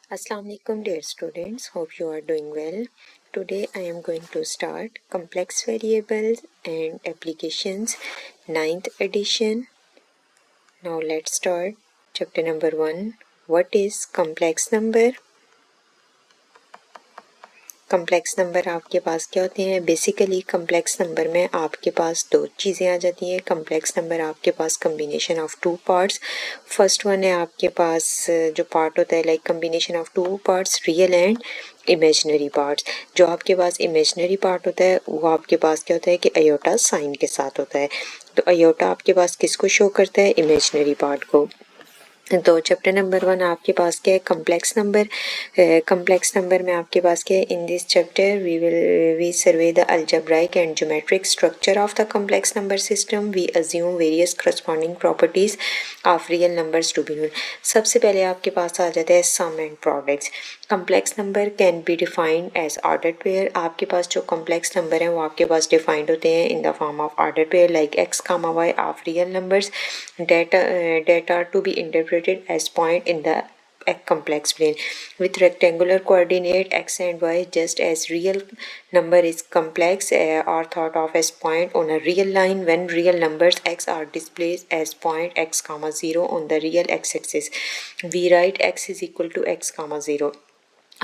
Assalamu alaikum dear students, hope you are doing well. Today I am going to start complex variables and applications ninth edition. Now let's start chapter number 1. What is complex number? Complex number आपके पास क्या होते हैं? Basically complex number में आपके पास दो चीज़ें आ जाती हैं. कम्प्लेक्स नंबर आपके पास combination of two parts. First one है आपके पास जो पार्ट होता है like combination of two parts real and imaginary parts. जो आपके पास इमेजनरी पार्ट होता है वो आपके पास क्या होता है कि अयोटा साइन के साथ होता है. तो अयोटा आपके पास किसको शो करता है? इमेजनरी पार्ट को. तो चैप्टर नंबर 1 आपके पास क्या है? Complex number. कम्प्लेक्स नंबर में आपके पास क्या है? In this chapter we survey the algebraic and geometric structure of the complex number system. We assume various corresponding properties of real numbers to be known. सबसे पहले आपके पास आ जाता है sum and products. Complex number can be defined as ordered pair. आपके पास जो कम्प्लेक्स नंबर हैं वो आपके पास डिफाइंड होते हैं in the form of ordered pair like x comma y of real numbers that are to be interpreted as point in the complex plane with rectangular coordinate x and y, just as real number is complex or thought of as point on a real line when real numbers x are displayed as point x comma 0 on the real x-axis. We write x is equal to x comma 0.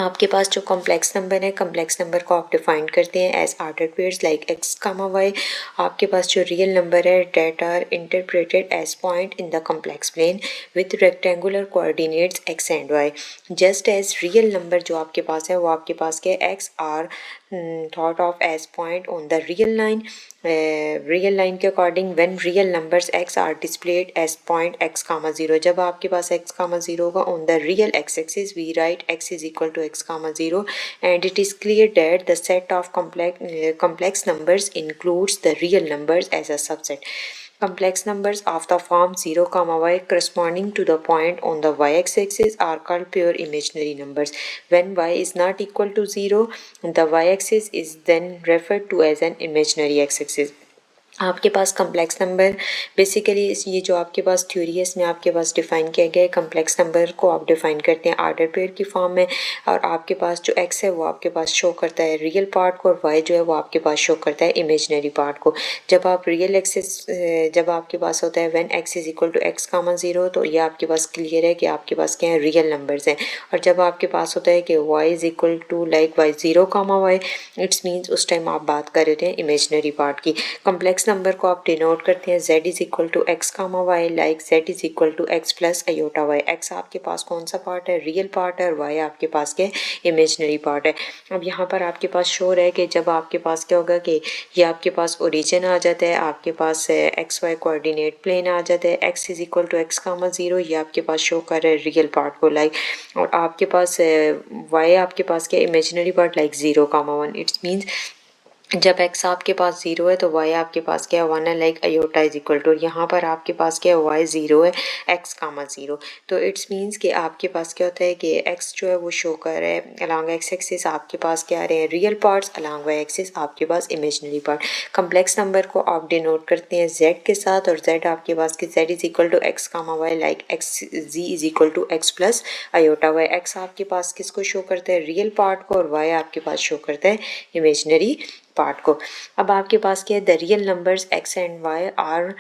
आपके पास जो complex number है complex number को आप define करते हैं as ordered pairs like x comma y. आपके पास जो रियल नंबर है that are interpreted as point in the complex plane with rectangular coordinates x and y. Just as real number जो आपके पास है वो आपके पास के x are thought of as point on the real line के according when real numbers x are displayed as point x comma 0. जब आपके पास x comma 0 होगा on the real x-axis we write x is equal to x comma 0 and it is clear that the set of complex numbers includes the real numbers as a subset. Complex numbers of the form 0, y corresponding to the point on the y-axis are called pure imaginary numbers. When y is not equal to 0, the y-axis is then referred to as an imaginary x-axis. आपके पास complex number basically ये जो आपके पास theory है इसमें आपके पास define किया गया है. कम्प्लेक्स नंबर को आप डिफ़ाइन करते हैं ऑर्डर पेयर की फॉर्म में और आपके पास जो एक्स है वो आपके पास शो करता है रियल पार्ट को और वाई जो है वो आपके पास शो करता है इमेजनरी पार्ट को. जब आप रियल एक्सेस जब आपके पास होता है when x is equal to x comma 0 तो ये आपके पास क्लियर है कि आपके पास क्या है रियल नंबर्स हैं. और जब आपके पास होता है कि y is equal to like y 0 comma y it's means उस टाइम आप बात कर रहे थे इमेजनरी पार्ट की. कम्प्लेक्स नंबर को आप डिनोट करते हैं z is equal to x comma y like z is equal to x plus iota y. X आपके पास कौन सा पार्ट है? रियल पार्ट है और y आपके पास क्या इमेजनरी पार्ट है. अब यहाँ पर आपके पास शोर है कि जब आपके पास क्या होगा कि ये आपके पास ओरिजिन आ जाता है आपके पास एक्स वाई कोऑर्डिनेट प्लेन आ जाता है x is equal to x comma 0 ये आपके पास शो कर रहा है रियल पार्ट को लाइक और आपके पास y आपके पास क्या imaginary part like 0 comma 1. It's means जब x आपके पास 0 है तो y आपके पास क्या है 1 है like iota is equal to. यहाँ पर आपके पास क्या है y 0 है x कामा 0. तो इट्स मीन्स कि आपके पास क्या होता है कि x जो है वो शो कर रहा है अलॉन्ग एक्स एक्सिस आपके पास क्या आ रहे हैं real parts along y axis आपके पास इमेजनरी पार्ट. कम्प्लेक्स नंबर को आप डिनोट करते हैं z के साथ और z आपके पास कि z is equal to x comma y like x z is equal to x plus iota y. x आपके पास किसको शो करता है रियल पार्ट को और y आपके पास शो करता है इमेजनरी पार्ट को. अब आपके पास क्या है the real numbers x and y are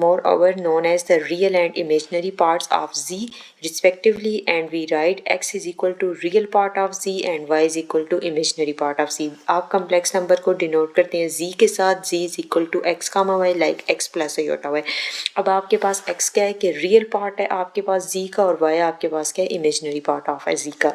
moreover known as the real and imaginary parts of z respectively and we write x is equal to real part of z and y is equal to imaginary part of z. आप complex number को denote करते हैं z के साथ z is equal to x comma y like x plus iota y. अब आपके पास x क्या है कि रियल पार्ट है आपके पास z का और y आपके पास क्या है इमेजनरी पार्ट ऑफ है z का.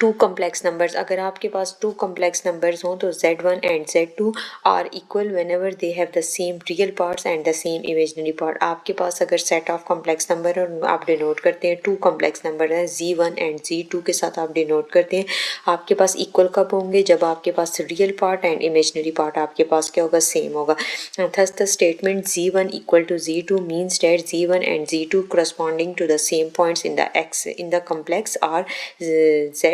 टू कम्प्लेक्स नंबर्स अगर आपके पास टू कम्प्लेक्स नंबर्स हों तो z1 and z2 are equal whenever they have the same real parts and the same imaginary part. आपके पास अगर सेट ऑफ कम्प्लेक्स नंबर और आप डिनोट करते हैं टू कम्प्लेक्स नंबर है z1 एंड z2 के साथ आप डिनोट करते हैं आपके पास इक्वल कब होंगे जब आपके पास real part and imaginary part आपके पास क्या होगा सेम होगा. Thus the statement z1 equal to z2 means that z1 and z2 corresponding to the same points in the x in the complex are z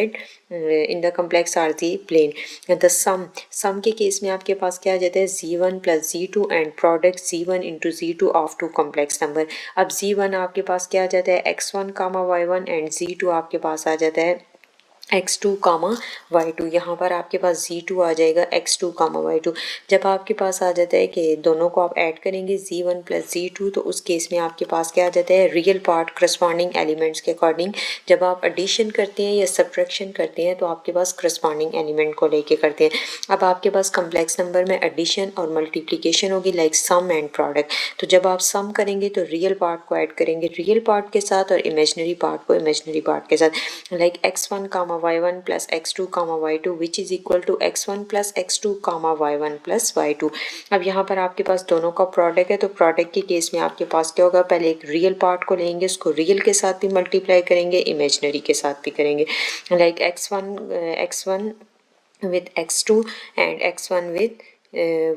in the complex are the plane. The sum के case में आपके पास क्या आ जाता है z1 plus z2 and product z1 into z2 of two complex number. अब z1 आपके पास क्या आ जाता है x1 comma y1 and z2 आपके पास आ जाता है x2 कामा y2। यहाँ पर आपके पास z2 आ जाएगा x2 कामा y2। जब आपके पास आ जाता है कि दोनों को आप ऐड करेंगे z1 प्लस z2 तो उस केस में आपके पास क्या आ जाता है रियल पार्ट करस्पॉन्डिंग एलिमेंट्स के अकॉर्डिंग। जब आप एडिशन करते हैं या सब्ट्रैक्शन करते हैं तो आपके पास करस्पॉन्डिंग एलिमेंट को लेके करते हैं। अब आपके पास कम्प्लेक्स नंबर में एडिशन और मल्टीप्लीकेशन होगी लाइक सम एंड प्रोडक्ट। तो जब आप सम करेंगे तो रियल पार्ट को ऐड करेंगे रियल पार्ट के साथ और इमेजनरी पार्ट को इमेजनरी पार्ट के साथ like x1 comma y1 plus x2 comma y2 which is equal to x1 plus x2 comma y1 plus y2। अब यहाँ पर आपके पास दोनों का प्रोडक्ट है तो प्रोडक्ट के केस में आपके पास क्या होगा पहले एक रियल पार्ट को लेंगे उसको रियल के साथ भी मल्टीप्लाई करेंगे इमेजनरी के साथ भी करेंगे like x1 with x2 and x1 with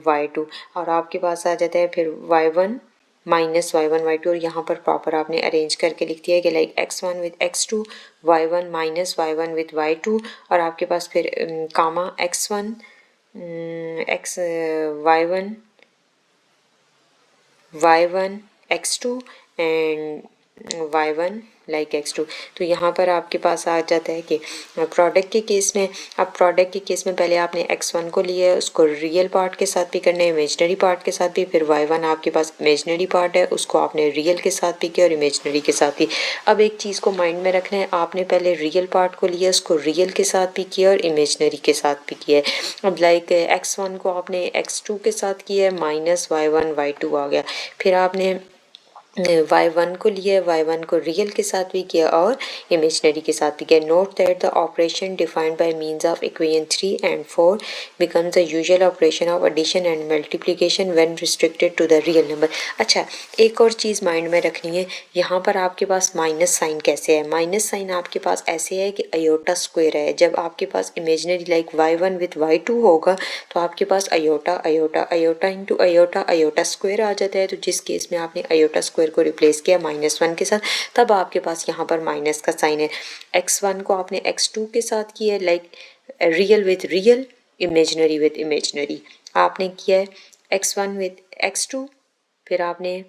y2 और आपके पास आ जाता है फिर y1 माइनस y1 y2 और यहाँ पर प्रॉपर आपने अरेंज करके लिख दिया है कि like x1 with x2 y1 minus y1 with y2 और आपके पास फिर कामा x1 y1 x2 and y1 like x2। तो यहाँ पर आपके पास आ जाता है कि प्रोडक्ट के केस में अब प्रोडक्ट के केस में पहले आपने x1 को लिया है उसको रियल पार्ट के साथ भी करना है इमेजनरी पार्ट के साथ भी फिर y1 आपके पास इमेजनरी पार्ट है उसको आपने रियल के साथ भी किया और इमेजनरी के साथ भी। अब एक चीज़ को माइंड में रखना है आपने पहले रियल पार्ट को लिया उसको रियल के साथ भी किया और इमेजनरी के साथ भी किया है। अब लाइक x1 को आपने x2 के साथ किया है माइनस y1 y2 आ गया फिर आपने y1 को लिया y1 को रियल के साथ भी किया और इमेजनरी के साथ भी किया। Note that the operation defined by means of equation 3 and 4 becomes the usual operation of addition and multiplication when restricted to the real number. अच्छा एक और चीज़ माइंड में रखनी है यहाँ पर आपके पास माइनस साइन कैसे है माइनस साइन आपके पास ऐसे है कि अयोटा स्क्वायर है। जब आपके पास imaginary like y1 with y2 होगा तो आपके पास iota iota iota into iota iota square आ जाता है। तो जिस केस में आपने अयोटा स्क्वायर को रिप्लेस किया -1 के साथ तब आपके पास यहाँ पर माइनस का साइन है। x1 को आपने x2 के साथ किया है like real with real imaginary with imaginary आपने किया है x1 विथ x2 फिर आपने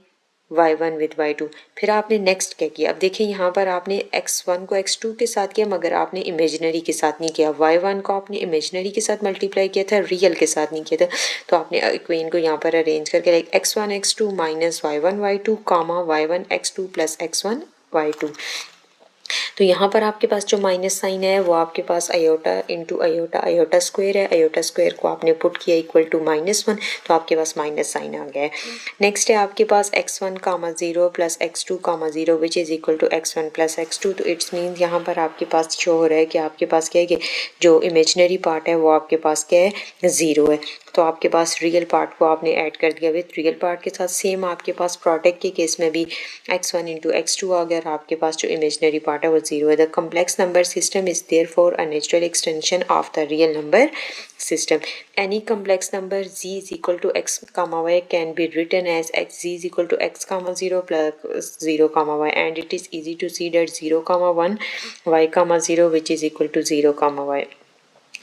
y1 विथ y2 फिर आपने नेक्स्ट क्या किया। अब देखिए यहाँ पर आपने x1 को x2 के साथ किया मगर आपने इमेजनरी के साथ नहीं किया y1 को आपने इमेजनरी के साथ मल्टीप्लाई किया था रियल के साथ नहीं किया था। तो आपने इक्वेशन को यहाँ पर अरेंज करके like x1 x2 minus y1 y2 कामा y1 x2 plus x1 y2। तो यहाँ पर आपके पास जो माइनस साइन है वो आपके पास iota into iota iota square है अयोटा स्क्वायर को आपने पुट किया इक्वल टू -1 तो आपके पास माइनस साइन आ गया है। नेक्स्ट है आपके पास x1 comma 0 plus x2 comma 0 which is equal to x1 plus x2। तो इट्स मीन यहाँ पर आपके पास शो हो रहा है कि आपके पास क्या है कि जो इमेजनरी पार्ट है वो आपके पास क्या है 0 है। तो आपके पास रियल पार्ट को आपने ऐड कर दिया विथ रियल पार्ट के साथ। सेम आपके पास प्रोडक्ट के केस में भी x1 इंटू x2 आ गया और आपके पास जो इमेजनरी पार्ट है वो 0 है। The complex number system is therefore a natural extension of the real number system. Any complex number z is equal to x comma y can be written as x z is equal to x comma 0 plus 0 comma y and it is easy to see that 0 comma 1 y comma 0 which is equal to 0 comma y।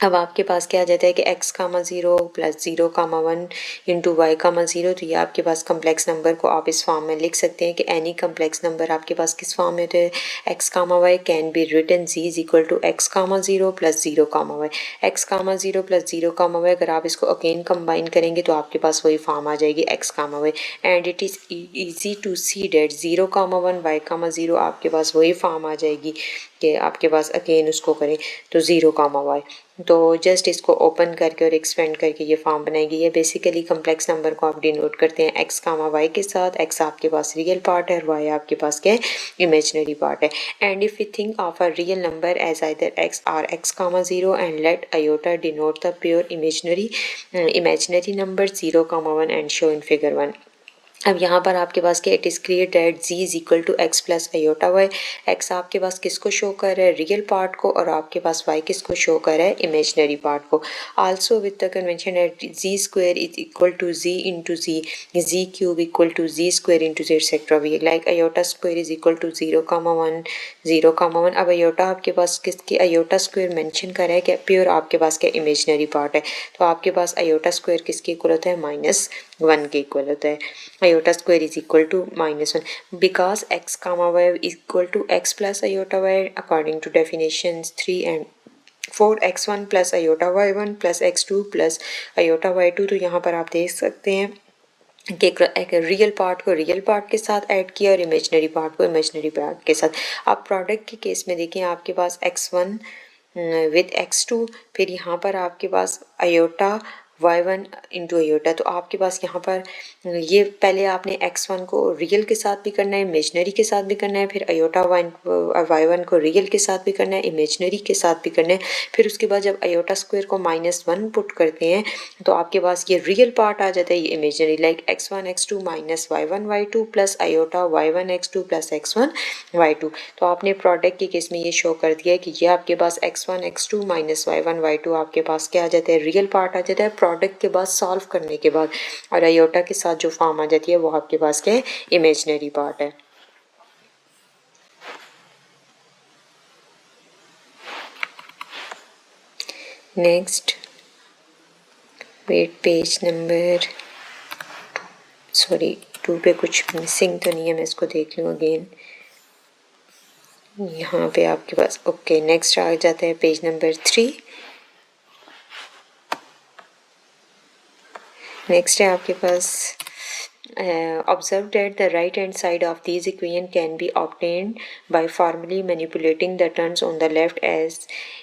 अब आपके पास क्या आ जाता है कि x comma 0 plus 0 comma 1 into Y comma 0। तो ये आपके पास कम्प्लेक्स नंबर को आप इस फॉर्म में लिख सकते हैं कि एनी कम्प्लेक्स नंबर आपके पास किस फॉर्म में होते हैं x comma y can be written z is equal to x comma 0 plus 0 comma y. x comma 0 plus 0 comma y अगर आप इसको अगेन कंबाइन करेंगे तो आपके पास वही फॉर्म आ जाएगी x comma y and it is easy to see that 0 comma 1 y comma 0 आपके पास वही फॉर्म आ जाएगी कि आपके पास अगेन उसको करें तो 0 कामा वाई। तो जस्ट इसको ओपन करके और एक्सपेंड करके ये फॉर्म बनाएगी। ये बेसिकली कम्प्लेक्स नंबर को आप डिनोट करते हैं x कामा वाई के साथ। x आपके पास रियल पार्ट है और y आपके पास क्या है इमेजनरी पार्ट है। And if you think of a real number as either x और x comma 0 and let iota denote the pure imaginary number 0 comma 1 and show in figure 1। अब यहाँ पर आपके पास क्या, it is clear that z is equal to x plus iota y. x आपके पास किसको show कर रहा है, रियल पार्ट को, और आपके पास y किसको शो कर रहा है, इमेजनरी पार्ट को। Also with the convention that z square is equal to z into z cube equal to z square into z etcetera भी, like iota square is equal to 0,1 0,1। अब aorta आपके पास किसकी, aorta square mention कर रहा है क्या, pure आपके पास क्या इमेजनरी पार्ट है, तो आपके पास अयोटा स्क्वायर किसके इक्वल होता है, -1 के इक्वल होता है। iota square is equal to -1 because x comma y is equal to x plus iota y according to definitions 3 and 4 x1 plus iota y1 plus x2 plus iota y2। तो यहाँ पर आप देख सकते हैं कि एक रियल पार्ट को रियल पार्ट के साथ ऐड किया और इमेजनरी पार्ट को इमेजनरी पार्ट के साथ। आप प्रोडक्ट के केस में देखें, आपके पास x1 विद x2, फिर यहाँ पर आपके पास अयोटा y1 इंटू अयोटा, तो आपके पास यहाँ पर ये पहले आपने x1 को रियल के साथ भी करना है, इमेजनरी के साथ भी करना है, फिर अयोटा y1 को रियल के साथ भी करना है, इमेजनरी के साथ भी करना है। फिर उसके बाद जब अयोटा स्क्वायर को -1 पुट करते हैं तो आपके पास ये रियल पार्ट आ जाता है, ये imaginary, like x1 x2 minus y1 y2 plus iota y1 x2 plus x1 y2। तो आपने प्रोडक्ट के केस में ये शो कर दिया है कि ये आपके पास x1 x2 minus y1 y2 आपके पास क्या आ जाता है, रियल पार्ट आ जाता है प्रोडक्ट के बाद, सॉल्व करने के बाद, और अयोटा के साथ जो फॉर्म आ जाती है वो आपके पास क्या है, इमेजनरी पार्ट है। Next wait, page number sorry 2 पे कुछ मिसिंग तो नहीं है, मैं इसको देख लूँ अगेन। यहाँ पे आपके पास ओके, नेक्स्ट आ जाता है पेज नंबर 3। नेक्स्ट है आपके पास observe that the right hand side of these equation can be obtained by formally manipulating the terms on the left as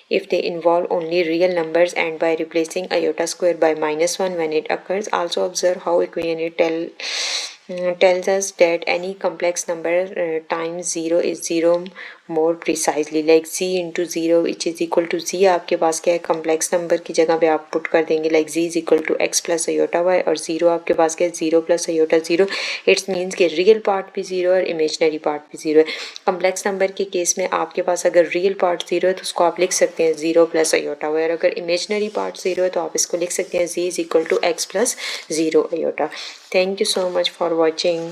if they involve only real numbers and by replacing iota square by -1 when it occurs. Also observe how equation it tells us that any complex number times 0 is 0 more precisely, like z into 0 which is equal to z आपके पास क्या है, complex number की जगह पे आप put कर देंगे, like z is equal to x plus iota y, और 0 आपके पास क्या है, 0 प्लस अयोटा 0। इट्स मीन्स कि रियल पार्ट भी 0 और इमेजनरी पार्ट भी 0 है। कम्प्लेक्स नंबर के केस में आपके पास अगर रियल पार्ट 0 है तो उसको आप लिख सकते हैं 0 प्लस अयोटा y, और अगर इमेजनरी पार्ट 0 है तो आप इसको लिख सकते हैं z is equal to x plus 0 iota. Thank you so much for watching.